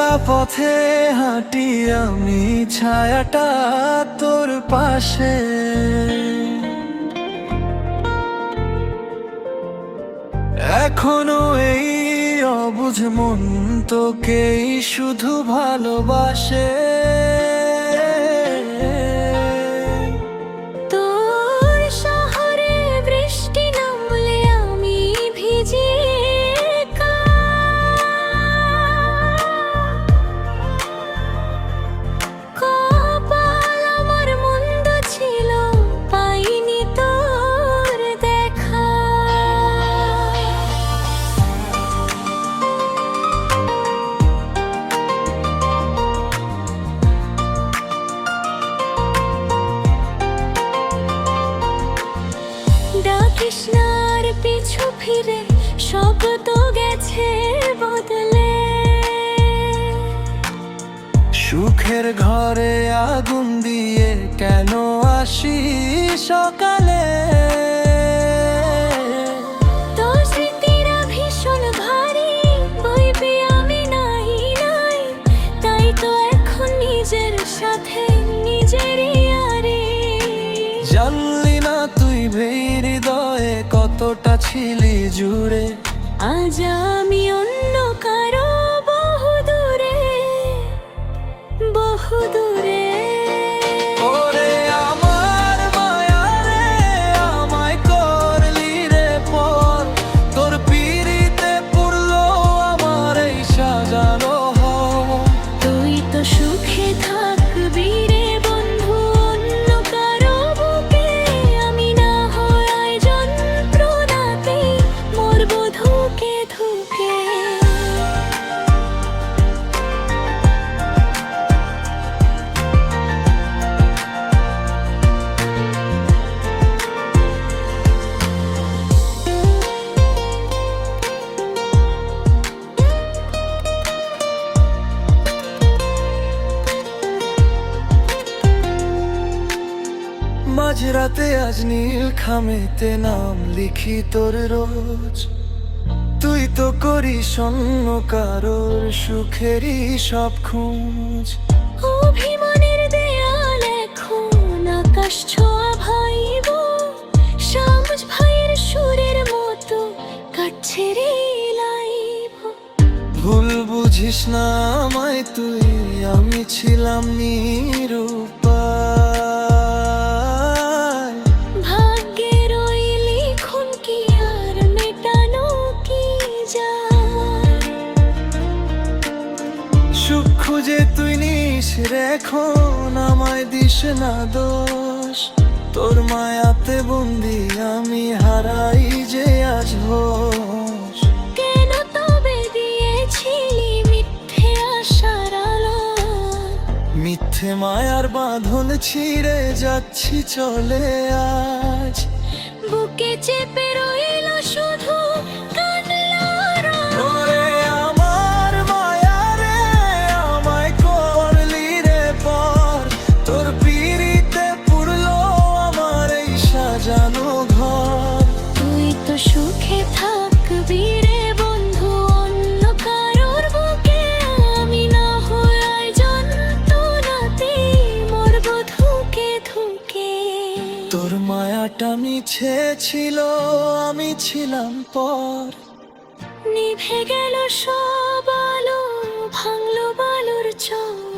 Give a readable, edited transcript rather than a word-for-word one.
একা পথে হাঁটি আমি, ছায়াটা তোর পাশে। এখনো এই অবুঝ মন তোকেই শুধু ভালোবাসে। তোর শহরে বৃষ্টি নামলে আমি ভিজি একা। কপাল আমার মন্দ ছিল, পাইনি তোর দেখা। ডাকিস না আর পিছু ফিরে, সব তো গেছে বদলে। সুখের ঘরে আগুন দিয়ে কেন আসি সকালে? তোর স্মৃতিরা ভীষণ ভারী, বইবে আমি নাই নাই। তাই তো এখন নিজের সাথে নিজেরই আরে। জানলি না তুই হৃদয়ে কতটা ছিলি জুড়ে। আজ আমি অন্য কারো বহু দূরে, বহু দূরে। ওরে আমার মায়া রে, আমায় করলি রে পর। তোর পিড়িতে পুরলো আমার এই সাজানো ঘর। তুই তো সুখে থাকবি রে বন্ধু অন্য কারো বুকে। আমি না হয় যন্ত্রণাতে মরবো ধুকে ধুকে। মাঝরাতে আজ নীল খামেতে নাম লিখি তোর রোজ। তুই তো করিস অন্য কারোর সুখেরই সব খোঁজ। অভিমানের দেয়াল এখন আকাশ ছোঁয়া ভাইব। শামস ভাইয়ের সুরের মতো কাটছে রে লাইব। ভুল বুঝিস না আমায় তুই, আমি ছিলাম নিরুপায়। ভাগ্যের ওই লিখন কি আর মেটানো কি যায়? সুখ খুঁজে তুই নিস রে এখন, আমায় দিস না দোষ। তোর মায়াতে বন্দি আমি, হারাই যে আজ হোশ। কেন তবে দিয়েছিলি মিথ্যে আশার আলো? মিথ্যে মায়ার বাঁধন ছিঁড়ে যাচ্ছি চলে আজ। বুকে চেপে রইল শুধু কান্নার আওয়াজ। ওরে আমার মায়া রে, আমায় করলি রে পর। তোর পিড়িতে পুরলো আমার এই সাজানো ঘর। তুই তো সুখে থাকবি রে বন্ধু অন্য কারোর বুকে। আমি না হয় যন্ত্রণাতে মরবো ধুকে ধুকে। তোর মায়াটা মিছে ছিল, আমি ছিলাম পর। নিভে গেল সব আলো, ভাঙলো বালুর চর।